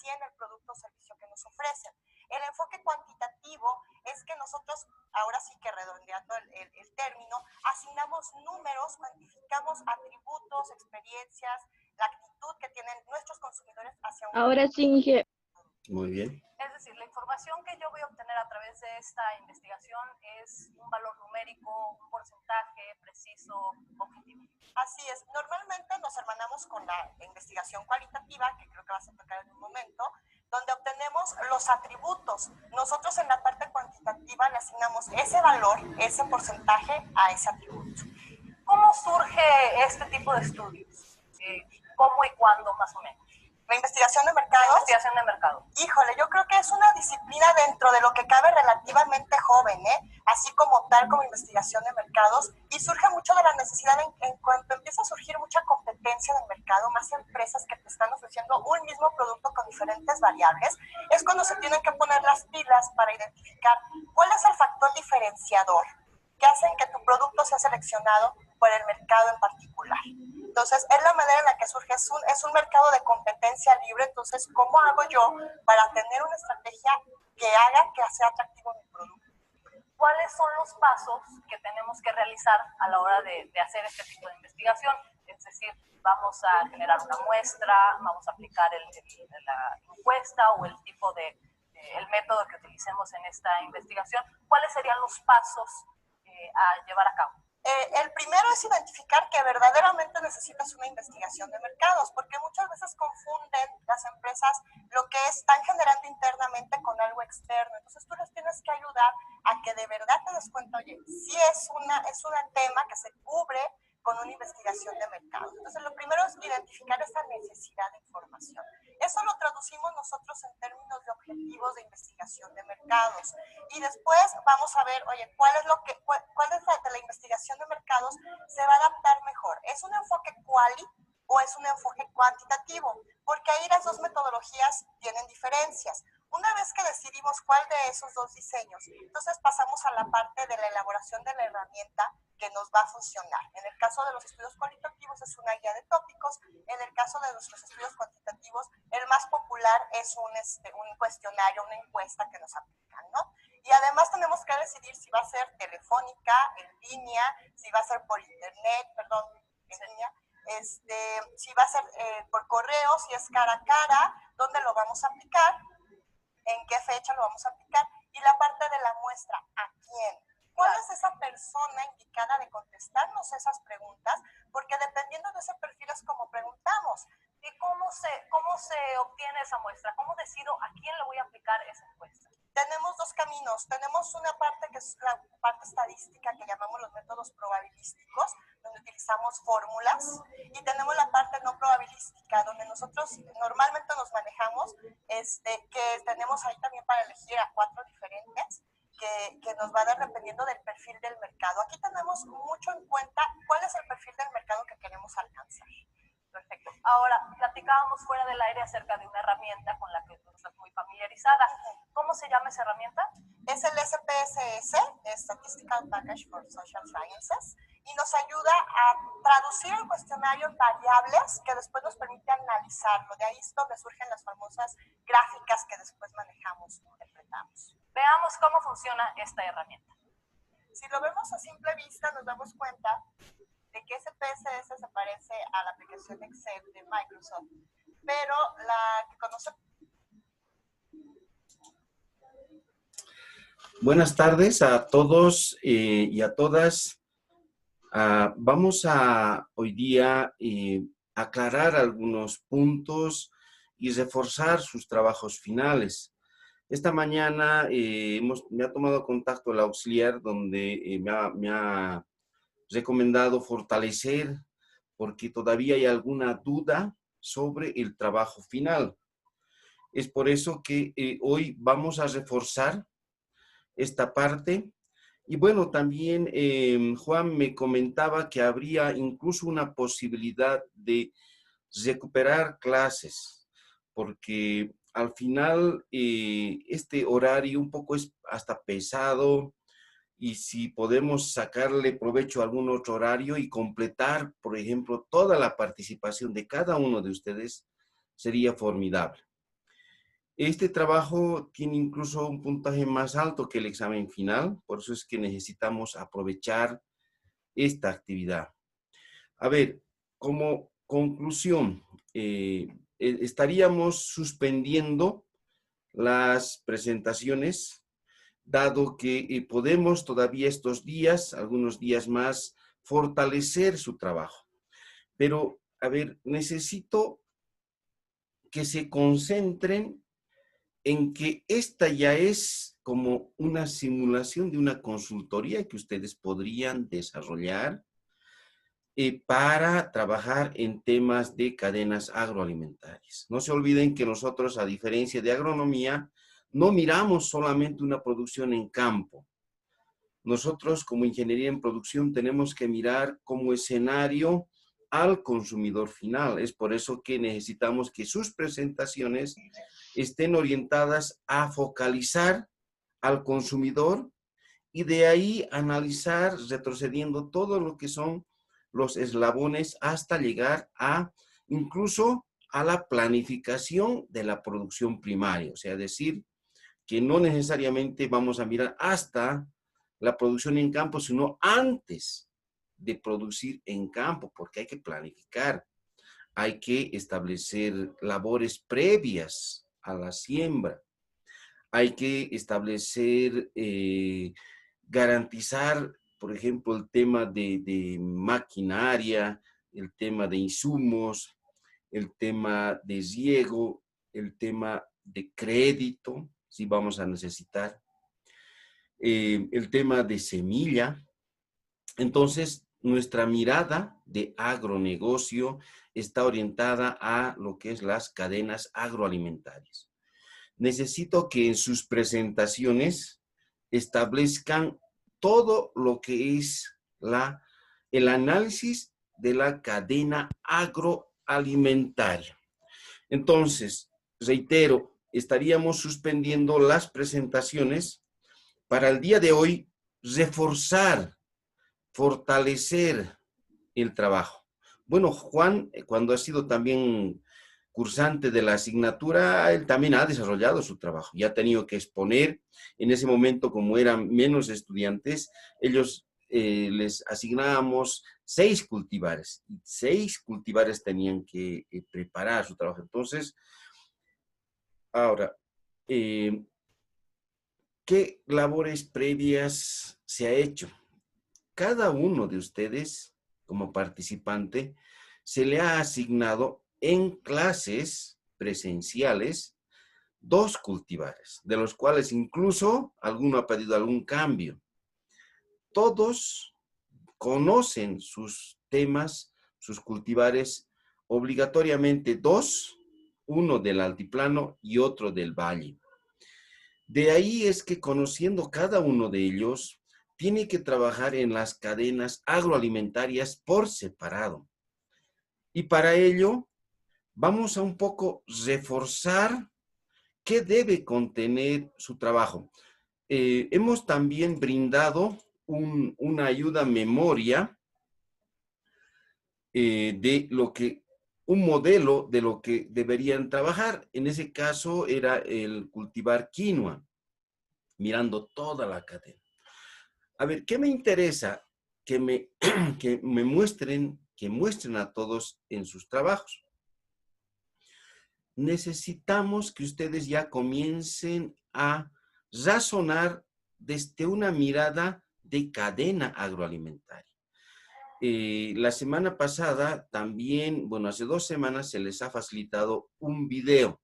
tiene el producto o servicio que nos ofrecen. El enfoque cuantitativo es que nosotros, ahora sí que redondeando el término, asignamos números, cuantificamos atributos, experiencias, la actitud que tienen nuestros consumidores hacia un... Ahora sí, Inge. Muy bien. Es decir, la información que yo voy a obtener a través de esta investigación es un valor numérico, un porcentaje preciso, objetivo. Así es. Normalmente nos hermanamos con la investigación cualitativa, que creo que vas a tocar en un momento, donde obtenemos los atributos. Nosotros en la parte cuantitativa le asignamos ese valor, ese porcentaje a ese atributo. ¿Cómo surge este tipo de estudios? ¿Cómo y cuándo más o menos? La investigación de mercados. La investigación de mercado. Híjole, yo creo que es una disciplina dentro de lo que cabe relativamente joven, así como tal como investigación de mercados, y surge mucho de la necesidad en cuanto empieza a surgir mucha competencia en el mercado, más empresas que te están ofreciendo un mismo producto con diferentes variables, es cuando se tienen que poner las pilas para identificar cuál es el factor diferenciador que hacen que tu producto sea seleccionado por el mercado en particular. Entonces, es la manera en la que surge, es un mercado de competencia libre. Entonces, ¿cómo hago yo para tener una estrategia que haga que sea atractivo mi producto? ¿Cuáles son los pasos que tenemos que realizar a la hora de hacer este tipo de investigación? Es decir, vamos a generar una muestra, vamos a aplicar la encuesta o el tipo el método que utilicemos en esta investigación. ¿Cuáles serían los pasos a llevar a cabo? El primero es identificar que verdaderamente necesitas una investigación de mercados, porque muchas veces confunden las empresas lo que están generando internamente con algo externo. Entonces tú les tienes que ayudar a que de verdad te des cuenta, oye, sí es un tema que se cubre con una investigación de mercados. Entonces lo primero es identificar esa necesidad de información. Eso lo traducimos nosotros en términos de objetivos de investigación de mercados. Y después vamos a ver, oye, cuál es la de la investigación de mercados se va a adaptar mejor. ¿Es un enfoque quali o es un enfoque cuantitativo? Porque ahí las dos metodologías tienen diferencias. Una vez que decidimos cuál de esos dos diseños, entonces pasamos a la parte de la elaboración de la herramienta que nos va a funcionar. En el caso de los estudios cualitativos es una guía de tópicos. En el caso de nuestros estudios cuantitativos, el más popular es un cuestionario, una encuesta que nos aplican, ¿no? Y además tenemos que decidir si va a ser telefónica, en línea, si va a ser por internet, en línea, si va a ser por correo, si es cara a cara, dónde lo vamos a aplicar, en qué fecha lo vamos a aplicar, y la parte de la muestra, ¿a quién? ¿Cuál es esa persona indicada de contestarnos esas preguntas? Porque dependiendo de ese perfil es como preguntamos. ¿Y cómo se obtiene esa muestra? ¿Cómo decido a quién le voy a aplicar esa encuesta? Tenemos dos caminos. Tenemos una parte que es la parte estadística que llamamos los métodos probabilísticos, donde utilizamos fórmulas, y tenemos la parte no probabilística, donde nosotros normalmente nos manejamos, que tenemos ahí también para elegir a 4 diferentes, que nos va a dar dependiendo del perfil del mercado. Aquí tenemos mucho en cuenta cuál es el perfil del mercado que queremos alcanzar. Perfecto. Ahora, platicábamos fuera del aire acerca de una herramienta con la que tú estás muy familiarizada. ¿Cómo se llama esa herramienta? Es el SPSS, Statistical Package for Social Sciences, y nos ayuda a traducir el cuestionario en variables que después nos permite analizarlo. De ahí es donde surgen las famosas gráficas que después manejamos e interpretamos. Veamos cómo funciona esta herramienta. Si lo vemos a simple vista, nos damos cuenta de que SPSS se parece a la aplicación Excel de Microsoft, pero la que conoce... Buenas tardes a todos y a todas. Vamos a hoy día aclarar algunos puntos y reforzar sus trabajos finales. Esta mañana me ha tomado contacto el auxiliar donde me ha recomendado fortalecer porque todavía hay alguna duda sobre el trabajo final. Es por eso que hoy vamos a reforzar esta parte. Y bueno, también Juan me comentaba que habría incluso una posibilidad de recuperar clases, porque al final este horario un poco es hasta pesado, y si podemos sacarle provecho a algún otro horario y completar, por ejemplo, toda la participación de cada uno de ustedes, sería formidable. Este trabajo tiene incluso un puntaje más alto que el examen final, por eso es que necesitamos aprovechar esta actividad. A ver, como conclusión, estaríamos suspendiendo las presentaciones, dado que podemos todavía estos días, algunos días más, fortalecer su trabajo. Pero, a ver, necesito que se concentren en que esta ya es como una simulación de una consultoría que ustedes podrían desarrollar para trabajar en temas de cadenas agroalimentarias. No se olviden que nosotros, a diferencia de agronomía, no miramos solamente una producción en campo. Nosotros, como ingeniería en producción, tenemos que mirar como escenario al consumidor final. Es por eso que necesitamos que sus presentaciones estén orientadas a focalizar al consumidor y de ahí analizar, retrocediendo todo lo que son los eslabones hasta llegar a incluso a la planificación de la producción primaria. O sea, decir que no necesariamente vamos a mirar hasta la producción en campo, sino antes de producir en campo, porque hay que planificar, hay que establecer labores previas a la siembra, hay que establecer, garantizar, por ejemplo, el tema de maquinaria, el tema de insumos, el tema de riego, el tema de crédito, si vamos a necesitar, el tema de semilla. Entonces, nuestra mirada de agronegocio está orientada a lo que es las cadenas agroalimentarias. Necesito que en sus presentaciones establezcan todo lo que es el análisis de la cadena agroalimentaria. Entonces, reitero, estaríamos suspendiendo las presentaciones para el día de hoy, reforzar, fortalecer el trabajo. Bueno, Juan, cuando ha sido también cursante de la asignatura, él también ha desarrollado su trabajo y ha tenido que exponer. En ese momento, como eran menos estudiantes, ellos les asignábamos 6 cultivares y 6 cultivares tenían que preparar su trabajo. Entonces, ahora, ¿qué labores previas se ha hecho? Cada uno de ustedes, como participante, se le ha asignado en clases presenciales 2 cultivares, de los cuales incluso alguno ha pedido algún cambio. Todos conocen sus temas, sus cultivares, obligatoriamente 2, uno del altiplano y otro del valle. De ahí es que conociendo cada uno de ellos, tiene que trabajar en las cadenas agroalimentarias por separado. Y para ello, vamos a un poco reforzar qué debe contener su trabajo. Hemos también brindado una ayuda memoria de lo que, un modelo de lo que deberían trabajar. En ese caso era el cultivar quinoa, mirando toda la cadena. A ver, ¿qué me interesa? Que me muestren, que muestren a todos en sus trabajos. Necesitamos que ustedes ya comiencen a razonar desde una mirada de cadena agroalimentaria. La semana pasada también, bueno, hace 2 semanas se les ha facilitado un video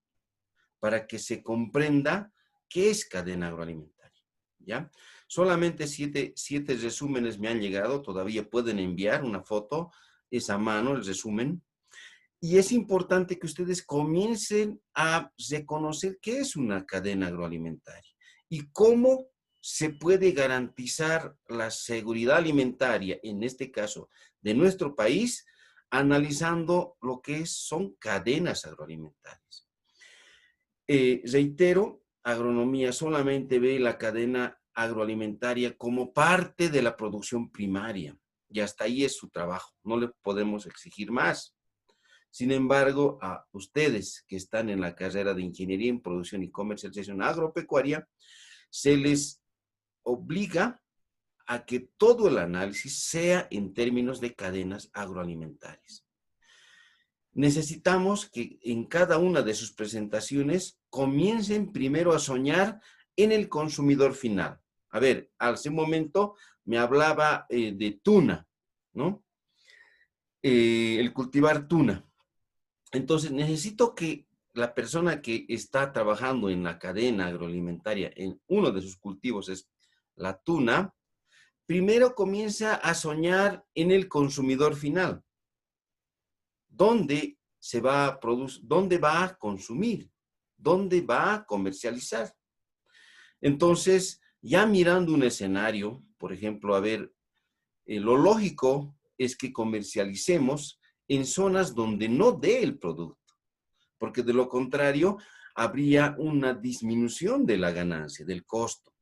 para que se comprenda qué es cadena agroalimentaria, ¿ya? Solamente 7 resúmenes me han llegado, todavía pueden enviar una foto, es a mano el resumen. Y es importante que ustedes comiencen a reconocer qué es una cadena agroalimentaria y cómo se puede garantizar la seguridad alimentaria, en este caso de nuestro país, analizando lo que son cadenas agroalimentarias. Reitero, agronomía solamente ve la cadena agroalimentaria como parte de la producción primaria y hasta ahí es su trabajo, no le podemos exigir más. Sin embargo, a ustedes que están en la carrera de Ingeniería en Producción y Comercialización Agropecuaria, se les obliga a que todo el análisis sea en términos de cadenas agroalimentarias. Necesitamos que en cada una de sus presentaciones comiencen primero a soñar en el consumidor final. A ver, hace un momento me hablaba de tuna, ¿no? El cultivar tuna. Entonces, necesito que la persona que está trabajando en la cadena agroalimentaria, en uno de sus cultivos es la tuna, primero comienza a soñar en el consumidor final. ¿Dónde se va a producir? ¿Dónde va a consumir? ¿Dónde va a comercializar? Entonces, ya mirando un escenario, por ejemplo, a ver, lo lógico es que comercialicemos en zonas donde no dé el producto, porque de lo contrario habría una disminución de la ganancia, del costo.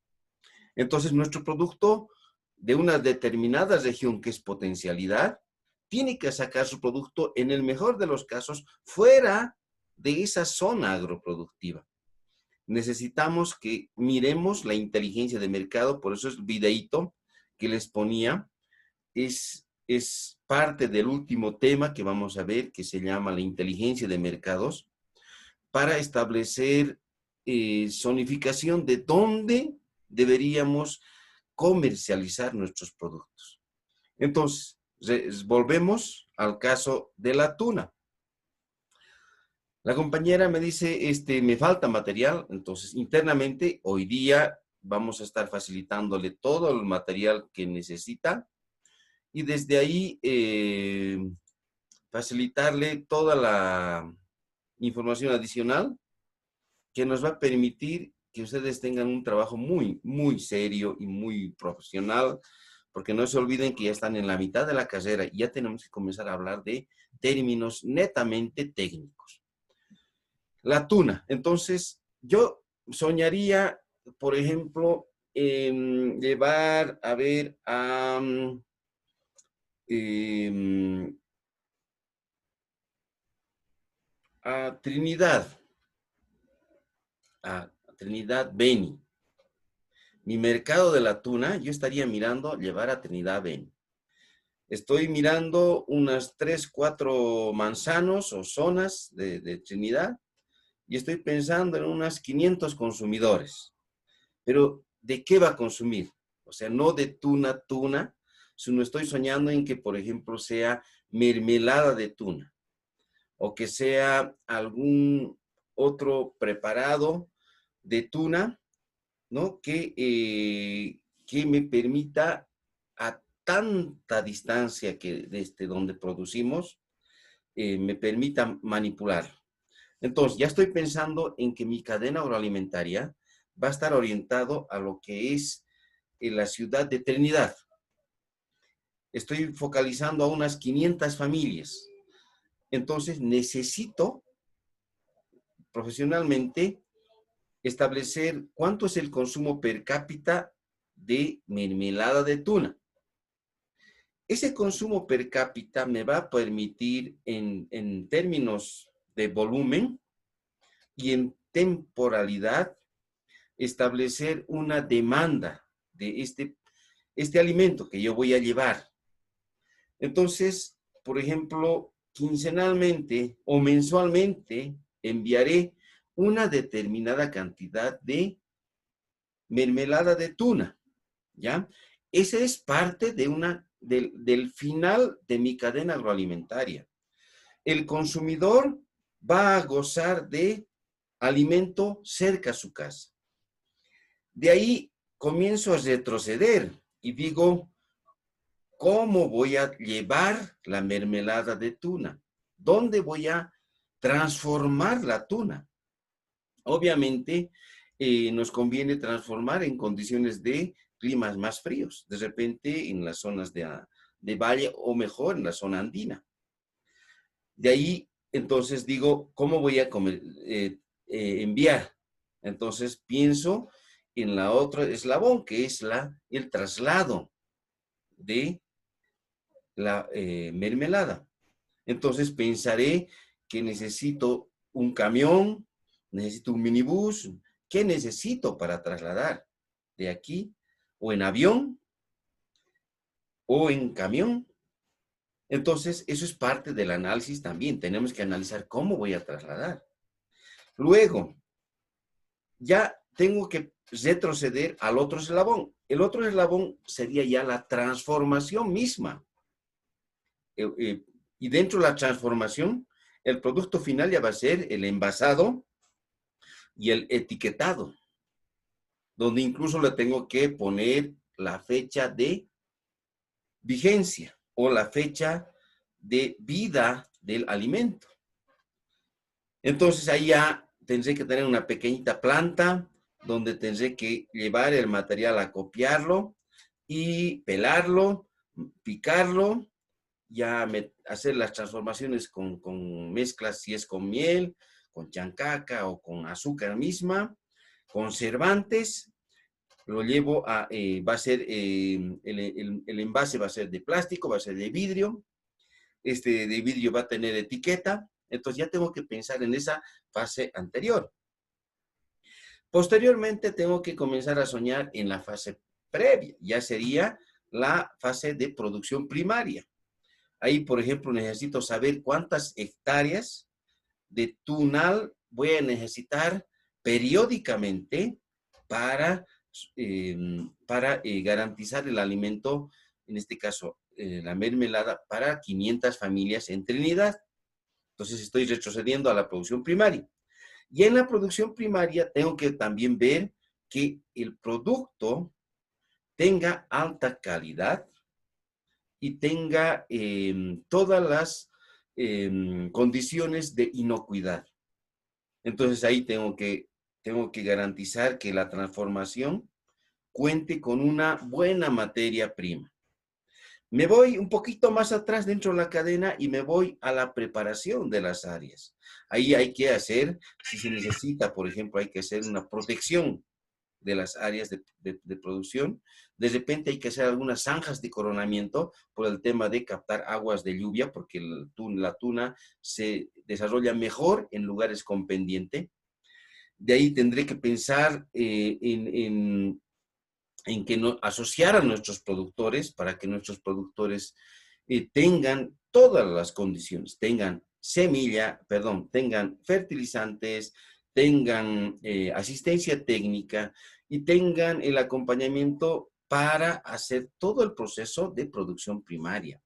Entonces, nuestro producto de una determinada región que es potencialidad, tiene que sacar su producto, en el mejor de los casos, fuera de esa zona agroproductiva. Necesitamos que miremos la inteligencia de mercado, por eso el videíto que les ponía es parte del último tema que vamos a ver, que se llama la inteligencia de mercados, para establecer zonificación de dónde deberíamos comercializar nuestros productos. Entonces, volvemos al caso de la tuna. La compañera me dice, me falta material, entonces internamente hoy día vamos a estar facilitándole todo el material que necesita y desde ahí facilitarle toda la información adicional que nos va a permitir que ustedes tengan un trabajo muy, muy serio y muy profesional, porque no se olviden que ya están en la mitad de la carrera y ya tenemos que comenzar a hablar de términos netamente técnicos. La tuna. Entonces, yo soñaría, por ejemplo, en llevar, a ver, a Trinidad, Beni. Mi mercado de la tuna, yo estaría mirando llevar a Trinidad Beni. Estoy mirando unas 3, 4 manzanos o zonas de Trinidad y estoy pensando en unas 500 consumidores. Pero, ¿de qué va a consumir? O sea, no de tuna, sino estoy soñando en que, por ejemplo, sea mermelada de tuna o que sea algún otro preparado de tuna, ¿no? Que me permita a tanta distancia que desde donde producimos, me permita manipular. Entonces, ya estoy pensando en que mi cadena agroalimentaria va a estar orientado a lo que es la ciudad de Trinidad. Estoy focalizando a unas 500 familias. Entonces, necesito profesionalmente establecer cuánto es el consumo per cápita de mermelada de tuna. Ese consumo per cápita me va a permitir en términos de volumen y en temporalidad establecer una demanda de este alimento que yo voy a llevar. Entonces, por ejemplo, quincenalmente o mensualmente enviaré una determinada cantidad de mermelada de tuna, ¿ya? Ese es parte del final de mi cadena agroalimentaria. El consumidor va a gozar de alimento cerca a su casa. De ahí comienzo a retroceder y digo, ¿cómo voy a llevar la mermelada de tuna? ¿Dónde voy a transformar la tuna? Obviamente, nos conviene transformar en condiciones de climas más fríos, de repente en las zonas de valle o mejor en la zona andina. De ahí, entonces digo, ¿cómo voy a enviar? Entonces pienso en la otra eslabón, que es el traslado de la mermelada. Entonces pensaré que necesito un camión, necesito un minibús. ¿Qué necesito para trasladar de aquí? O en avión, o en camión. Entonces, eso es parte del análisis también. Tenemos que analizar cómo voy a trasladar. Luego, ya tengo que retroceder al otro eslabón. El otro eslabón sería ya la transformación misma. Y dentro de la transformación, el producto final ya va a ser el envasado y el etiquetado, donde incluso le tengo que poner la fecha de vigencia o la fecha de vida del alimento. Entonces ahí ya tendré que tener una pequeñita planta donde tendré que llevar el material a copiarlo y pelarlo, picarlo, ya hacer las transformaciones con mezclas, si es con miel, con chancaca o con azúcar misma, conservantes. Lo llevo a, va a ser, el envase va a ser de plástico, va a ser de vidrio. Este de vidrio va a tener etiqueta. Entonces ya tengo que pensar en esa fase anterior. Posteriormente tengo que comenzar a soñar en la fase previa. Ya sería la fase de producción primaria. Ahí, por ejemplo, necesito saber cuántas hectáreas de tunal voy a necesitar periódicamente para garantizar el alimento, en este caso, la mermelada, para 500 familias en Trinidad. Entonces estoy retrocediendo a la producción primaria. Y en la producción primaria tengo que también ver que el producto tenga alta calidad y tenga todas las condiciones de inocuidad. Entonces ahí tengo que garantizar que la transformación cuente con una buena materia prima. Me voy un poquito más atrás dentro de la cadena y me voy a la preparación de las áreas. Ahí hay que hacer, si se necesita, por ejemplo, hay que hacer una protección de las áreas de producción. De repente hay que hacer algunas zanjas de coronamiento por el tema de captar aguas de lluvia, porque la tuna se desarrolla mejor en lugares con pendiente. De ahí tendré que pensar en que asociar a nuestros productores para que nuestros productores tengan todas las condiciones, tengan tengan fertilizantes, tengan asistencia técnica y tengan el acompañamiento para hacer todo el proceso de producción primaria,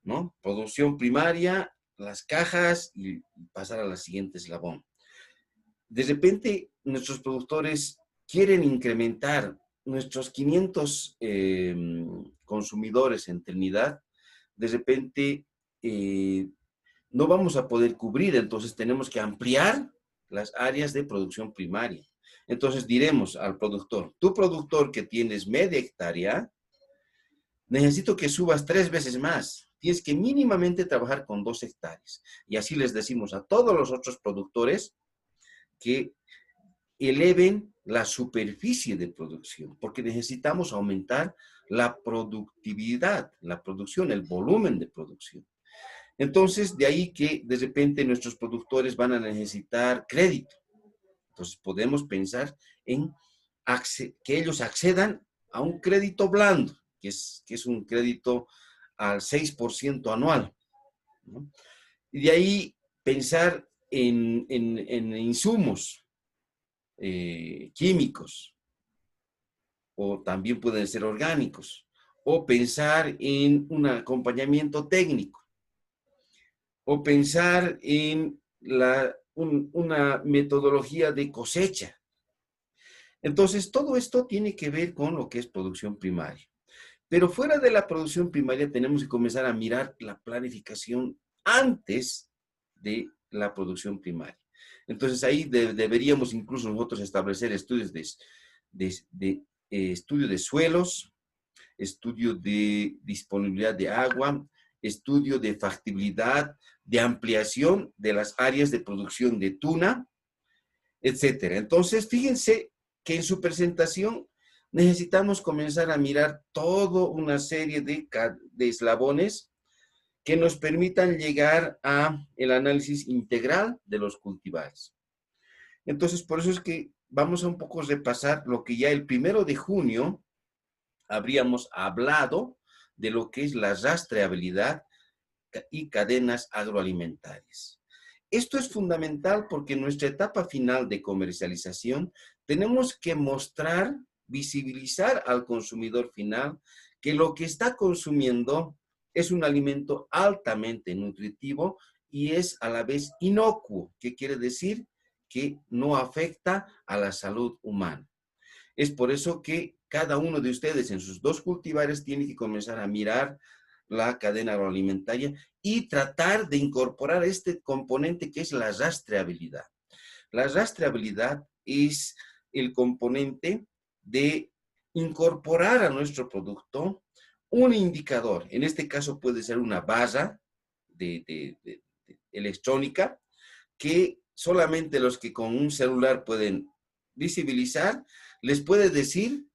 ¿no? Producción primaria, las cajas y pasar a la siguiente eslabón. De repente, nuestros productores quieren incrementar nuestros 500 consumidores en Trinidad. De repente, no vamos a poder cubrir, entonces tenemos que ampliar las áreas de producción primaria. Entonces diremos al productor, tu productor que tienes media hectárea, necesito que subas 3 veces más. Tienes que mínimamente trabajar con 2 hectáreas. Y así les decimos a todos los otros productores que eleven la superficie de producción, porque necesitamos aumentar la productividad, la producción, el volumen de producción. Entonces, de ahí que de repente nuestros productores van a necesitar crédito. Entonces, podemos pensar en que ellos accedan a un crédito blando, que es un crédito al 6% anual, ¿no? Y de ahí pensar en insumos químicos, o también pueden ser orgánicos, o pensar en un acompañamiento técnico, o pensar en una metodología de cosecha. Entonces, todo esto tiene que ver con lo que es producción primaria. Pero fuera de la producción primaria tenemos que comenzar a mirar la planificación antes de la producción primaria. Entonces, ahí deberíamos incluso nosotros establecer estudios estudio de suelos, estudio de disponibilidad de agua, estudio de factibilidad, de ampliación de las áreas de producción de tuna, etcétera. Entonces, fíjense que en su presentación necesitamos comenzar a mirar toda una serie de eslabones que nos permitan llegar a el análisis integral de los cultivares. Entonces, por eso es que vamos a un poco repasar lo que ya el 1 de junio habríamos hablado de lo que es la rastreabilidad y cadenas agroalimentarias. Esto es fundamental porque en nuestra etapa final de comercialización tenemos que mostrar, visibilizar al consumidor final que lo que está consumiendo es un alimento altamente nutritivo y es a la vez inocuo, que quiere decir que no afecta a la salud humana. Es por eso que cada uno de ustedes en sus 2 cultivares tiene que comenzar a mirar la cadena agroalimentaria y tratar de incorporar este componente que es la rastreabilidad. La rastreabilidad es el componente de incorporar a nuestro producto un indicador. En este caso puede ser una barra electrónica que solamente los que con un celular pueden visibilizar, les puede decir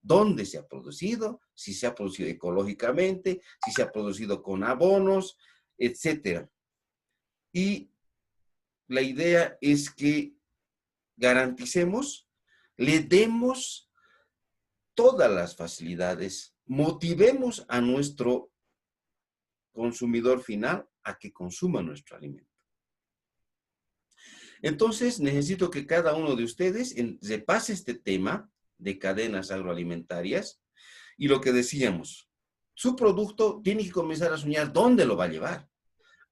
dónde se ha producido, si se ha producido ecológicamente, si se ha producido con abonos, etc. Y la idea es que garanticemos, le demos todas las facilidades, motivemos a nuestro consumidor final a que consuma nuestro alimento. Entonces, necesito que cada uno de ustedes repase este tema de cadenas agroalimentarias y lo que decíamos, su producto tiene que comenzar a soñar dónde lo va a llevar.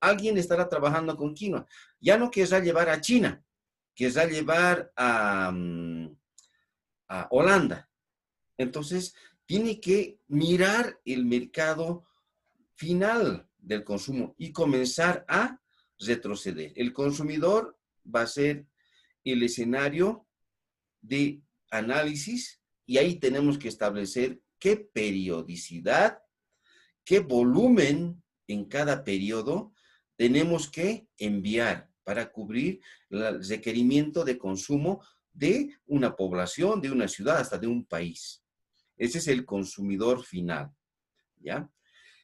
Alguien estará trabajando con quinoa. Ya no querrá llevar a China, querrá llevar a Holanda. Entonces, tiene que mirar el mercado final del consumo y comenzar a retroceder. El consumidor va a ser el escenario de análisis y ahí tenemos que establecer qué periodicidad, qué volumen en cada periodo tenemos que enviar para cubrir el requerimiento de consumo de una población, de una ciudad, hasta de un país. Ese es el consumidor final, ¿ya?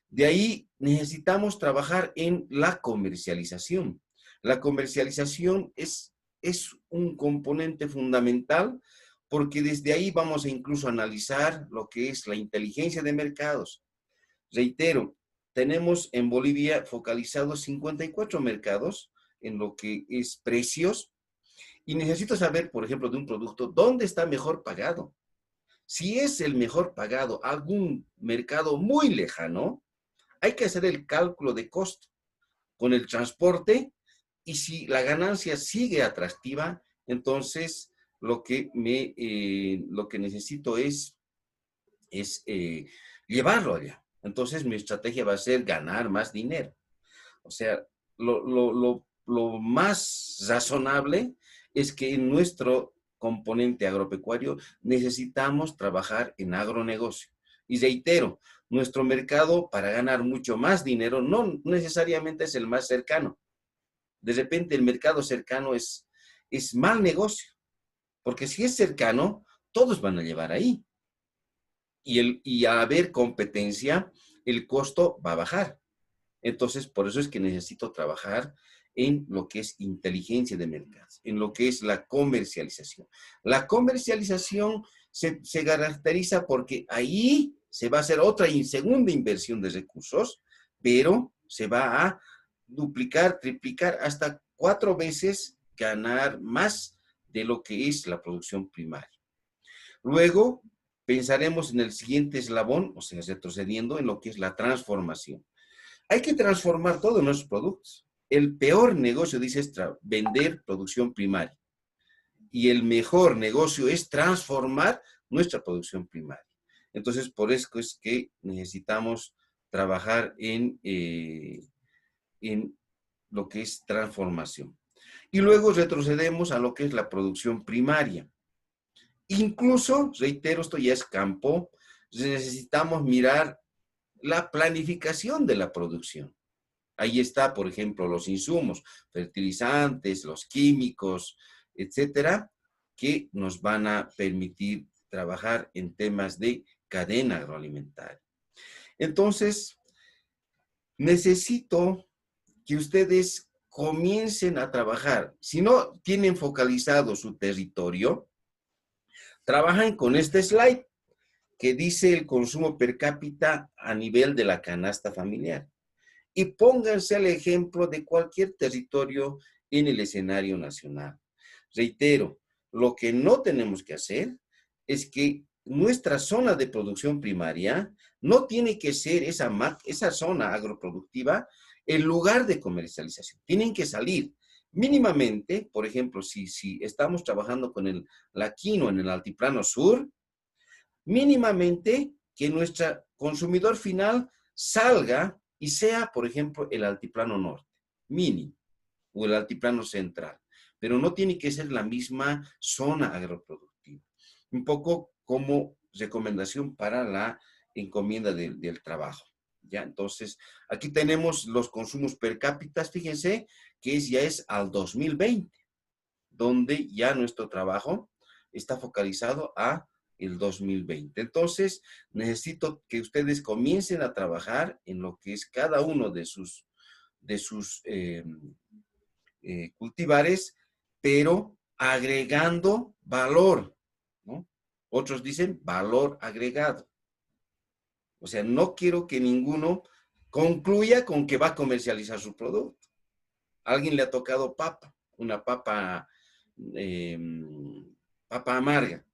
De ahí necesitamos trabajar en la comercialización. La comercialización es un componente fundamental porque desde ahí vamos a incluso analizar lo que es la inteligencia de mercados. Reitero, tenemos en Bolivia focalizados 54 mercados en lo que es precios y necesito saber, por ejemplo, de un producto, ¿dónde está mejor pagado? Si es el mejor pagado algún mercado muy lejano, hay que hacer el cálculo de costo con el transporte y si la ganancia sigue atractiva, entonces lo que necesito es llevarlo allá. Entonces mi estrategia va a ser ganar más dinero. O sea, lo más razonable es que en nuestro componente agropecuario necesitamos trabajar en agronegocio. Y reitero, nuestro mercado para ganar mucho más dinero no necesariamente es el más cercano. De repente el mercado cercano es mal negocio, porque si es cercano, todos van a llevar ahí. Y al haber competencia, el costo va a bajar. Entonces, por eso es que necesito trabajar en lo que es inteligencia de mercados, en lo que es la comercialización. La comercialización se caracteriza porque ahí se va a hacer otra segunda inversión de recursos, pero se va a duplicar, triplicar, hasta 4 veces ganar más de lo que es la producción primaria. Luego, pensaremos en el siguiente eslabón, o sea, retrocediendo en lo que es la transformación. Hay que transformar todos nuestros productos. El peor negocio, dice, es vender producción primaria. Y el mejor negocio es transformar nuestra producción primaria. Entonces, por eso es que necesitamos trabajar en lo que es transformación. Y luego retrocedemos a lo que es la producción primaria. Incluso, reitero, esto ya es campo, necesitamos mirar la planificación de la producción. Ahí está, por ejemplo, los insumos, fertilizantes, los químicos, etcétera, que nos van a permitir trabajar en temas de cadena agroalimentaria. Entonces, necesito que ustedes comiencen a trabajar. Si no tienen focalizado su territorio, trabajan con este slide que dice el consumo per cápita a nivel de la canasta familiar. Y pónganse el ejemplo de cualquier territorio en el escenario nacional. Reitero, lo que no tenemos que hacer es que nuestra zona de producción primaria no tiene que ser esa zona agroproductiva el lugar de comercialización. Tienen que salir mínimamente, por ejemplo, si estamos trabajando con la quinoa en el altiplano sur, mínimamente que nuestro consumidor final salga y sea, por ejemplo, el altiplano norte, mínimo, o el altiplano central, pero no tiene que ser la misma zona agroproductiva. Un poco como recomendación para la encomienda del trabajo. ¿Ya? Entonces, aquí tenemos los consumos per cápita, fíjense que ya es al 2020, donde ya nuestro trabajo está focalizado a el 2020. Entonces, necesito que ustedes comiencen a trabajar en lo que es cada uno de sus cultivares, pero agregando valor, ¿no? Otros dicen valor agregado. O sea, no quiero que ninguno concluya con que va a comercializar su producto. A alguien le ha tocado papa, una papa, papa amarga.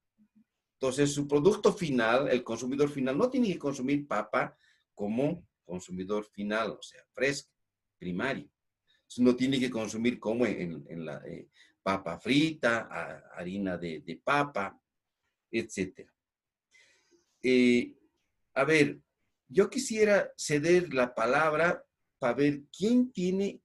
Entonces, su producto final, el consumidor final, no tiene que consumir papa como consumidor final, o sea, fresca, primario. No tiene que consumir como en la papa frita, harina de papa, etc. A ver, yo quisiera ceder la palabra para ver quién tiene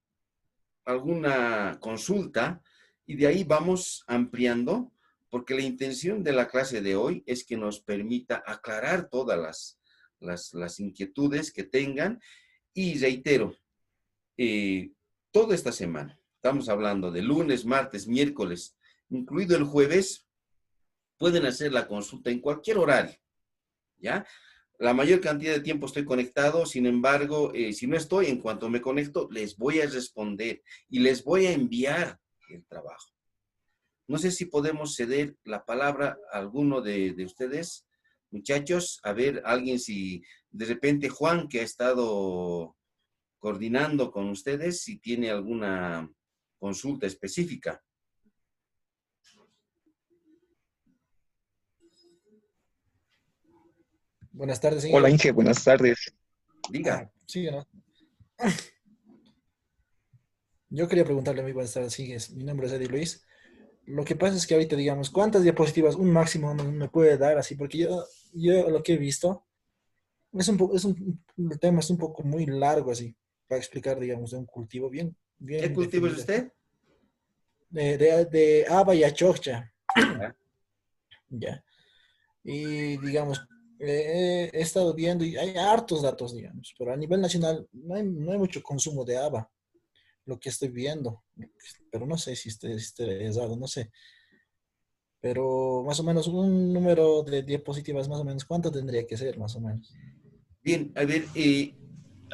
alguna consulta y de ahí vamos ampliando, porque la intención de la clase de hoy es que nos permita aclarar todas las inquietudes que tengan y reitero, toda esta semana, estamos hablando de lunes, martes, miércoles, incluido el jueves, pueden hacer la consulta en cualquier horario, ¿ya? La mayor cantidad de tiempo estoy conectado, sin embargo, si no estoy, en cuanto me conecto, les voy a responder y les voy a enviar el trabajo. No sé si podemos ceder la palabra a alguno de ustedes, muchachos, a ver, alguien si de repente Juan, que ha estado coordinando con ustedes, si tiene alguna consulta específica. Buenas tardes, Hola señor. Inge, buenas tardes. Diga. Sí, ¿no? Yo quería preguntarle, muy buenas tardes, sigues. Mi nombre es Eddie Luis. Lo que pasa es que ahorita, digamos, ¿cuántas diapositivas, un máximo, me puede dar así? Porque yo lo que he visto, el tema es un poco muy largo así, para explicar, digamos, de un cultivo bien, ¿Qué bien cultivo es definido. usted? De haba y achorcha, Ya. ya. Y, digamos, he estado viendo y hay hartos datos, digamos, pero a nivel nacional no hay mucho consumo de haba, lo que estoy viendo, pero no sé si esté errado, no sé. Pero más o menos un número de diapositivas, más o menos, ¿cuánto tendría que ser, más o menos? Bien, a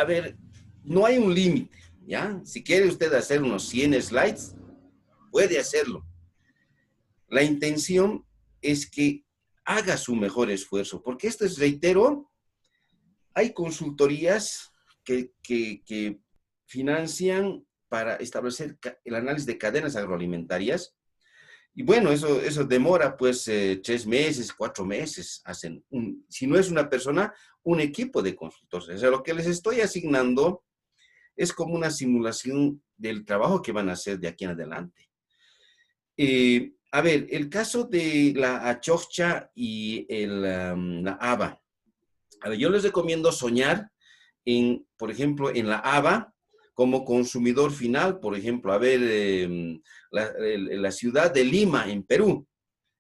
ver, no hay un límite, ¿ya? Si quiere usted hacer unos 100 slides, puede hacerlo. La intención es que haga su mejor esfuerzo, porque esto es, reitero, hay consultorías que financian para establecer el análisis de cadenas agroalimentarias. Y bueno, eso demora pues 3 meses, 4 meses. Si no es una persona, un equipo de consultores. O sea, lo que les estoy asignando es como una simulación del trabajo que van a hacer de aquí en adelante. A ver, el caso de la achorcha y la haba. A ver, yo les recomiendo soñar por ejemplo, en la haba, como consumidor final, por ejemplo, a ver, la ciudad de Lima, en Perú,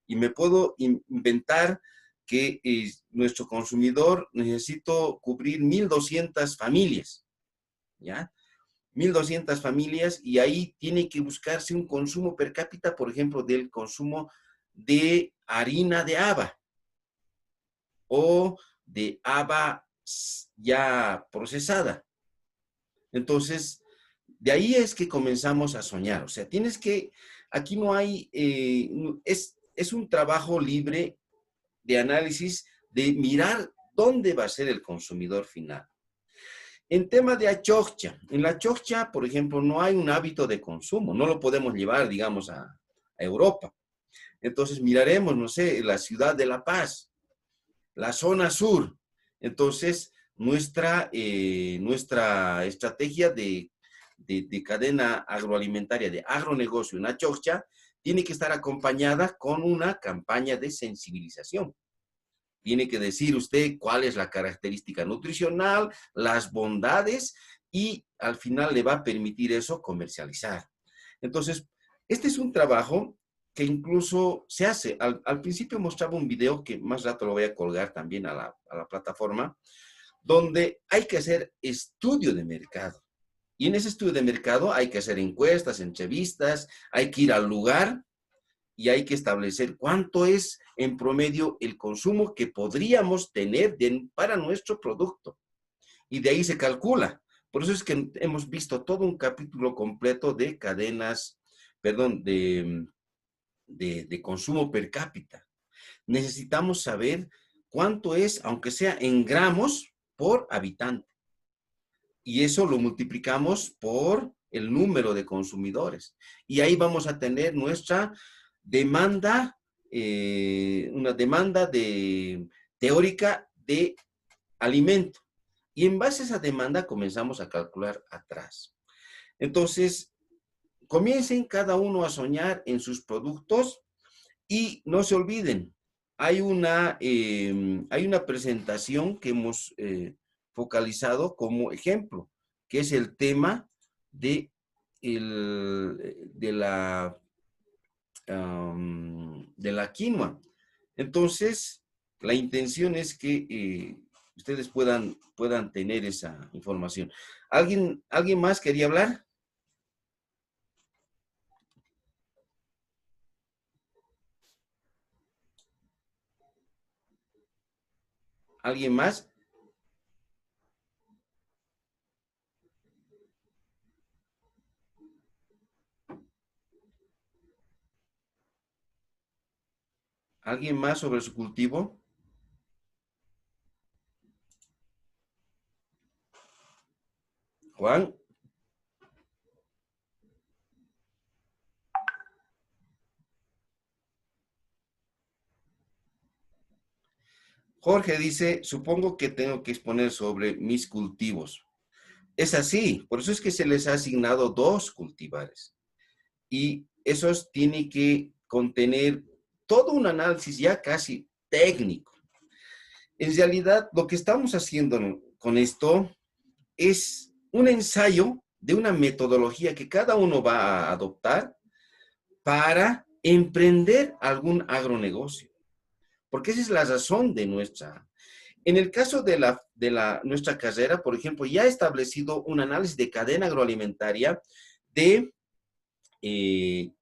y me puedo inventar que nuestro consumidor necesito cubrir 1,200 familias, ¿ya? 1,200 familias, y ahí tiene que buscarse un consumo per cápita, por ejemplo, del consumo de harina de haba o de haba ya procesada. Entonces, de ahí es que comenzamos a soñar. O sea, tienes que, aquí no hay, es un trabajo libre de análisis, de mirar dónde va a ser el consumidor final. En tema de achokcha, en la achokcha, por ejemplo, no hay un hábito de consumo, no lo podemos llevar, digamos, a Europa. Entonces miraremos, no sé, la ciudad de La Paz, la zona sur. Entonces, nuestra estrategia de cadena agroalimentaria, de agronegocio en achokcha, tiene que estar acompañada con una campaña de sensibilización. Tiene que decir usted cuál es la característica nutricional, las bondades, y al final le va a permitir eso comercializar. Entonces, este es un trabajo que incluso se hace. Al principio mostraba un video que más rato lo voy a colgar también a la plataforma, donde hay que hacer estudio de mercado. Y en ese estudio de mercado hay que hacer encuestas, entrevistas, hay que ir al lugar y hay que establecer cuánto es en promedio el consumo que podríamos tener para nuestro producto. Y de ahí se calcula. Por eso es que hemos visto todo un capítulo completo de cadenas, perdón, de consumo per cápita. Necesitamos saber cuánto es, aunque sea en gramos, por habitante. Y eso lo multiplicamos por el número de consumidores. Y ahí vamos a tener nuestra demanda, una demanda teórica de alimento. Y en base a esa demanda comenzamos a calcular atrás. Entonces, comiencen cada uno a soñar en sus productos y no se olviden, hay una presentación que hemos focalizado como ejemplo, que es el tema de la quinoa. Entonces, la intención es que ustedes puedan tener esa información. ¿Alguien más quería hablar? ¿Alguien más? ¿Alguien más sobre su cultivo? Juan. Jorge dice, supongo que tengo que exponer sobre mis cultivos. Es así, por eso es que se les ha asignado 2 cultivares. Y esos tienen que contener todo un análisis ya casi técnico. En realidad, lo que estamos haciendo con esto es un ensayo de una metodología que cada uno va a adoptar para emprender algún agronegocio. Porque esa es la razón de nuestra. En el caso de nuestra carrera, por ejemplo, ya ha establecido un análisis de cadena agroalimentaria de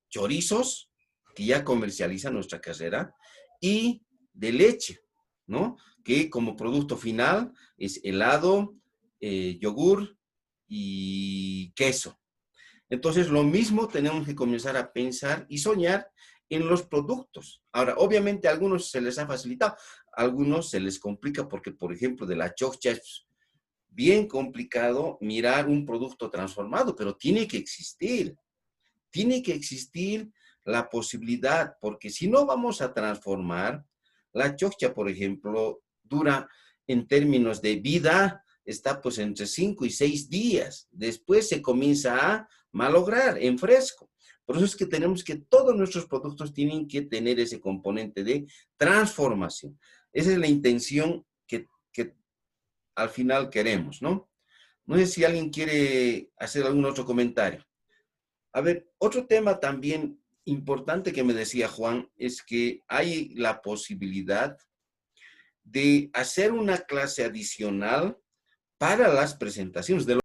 chorizos, que ya comercializa nuestra carrera, y de leche, ¿no? Que como producto final es helado, yogur y queso. Entonces, lo mismo tenemos que comenzar a pensar y soñar en los productos. Ahora, obviamente a algunos se les ha facilitado, a algunos se les complica porque, por ejemplo, de la chocha es bien complicado mirar un producto transformado, pero tiene que existir. Tiene que existir la posibilidad, porque si no vamos a transformar, la chocha, por ejemplo, dura en términos de vida, está pues entre 5 y 6 días. Después se comienza a malograr en fresco. Por eso es que tenemos que todos nuestros productos tienen que tener ese componente de transformación. Esa es la intención que al final queremos, ¿no? No sé si alguien quiere hacer algún otro comentario. A ver, otro tema también importante que me decía Juan es que hay la posibilidad de hacer una clase adicional para las presentaciones de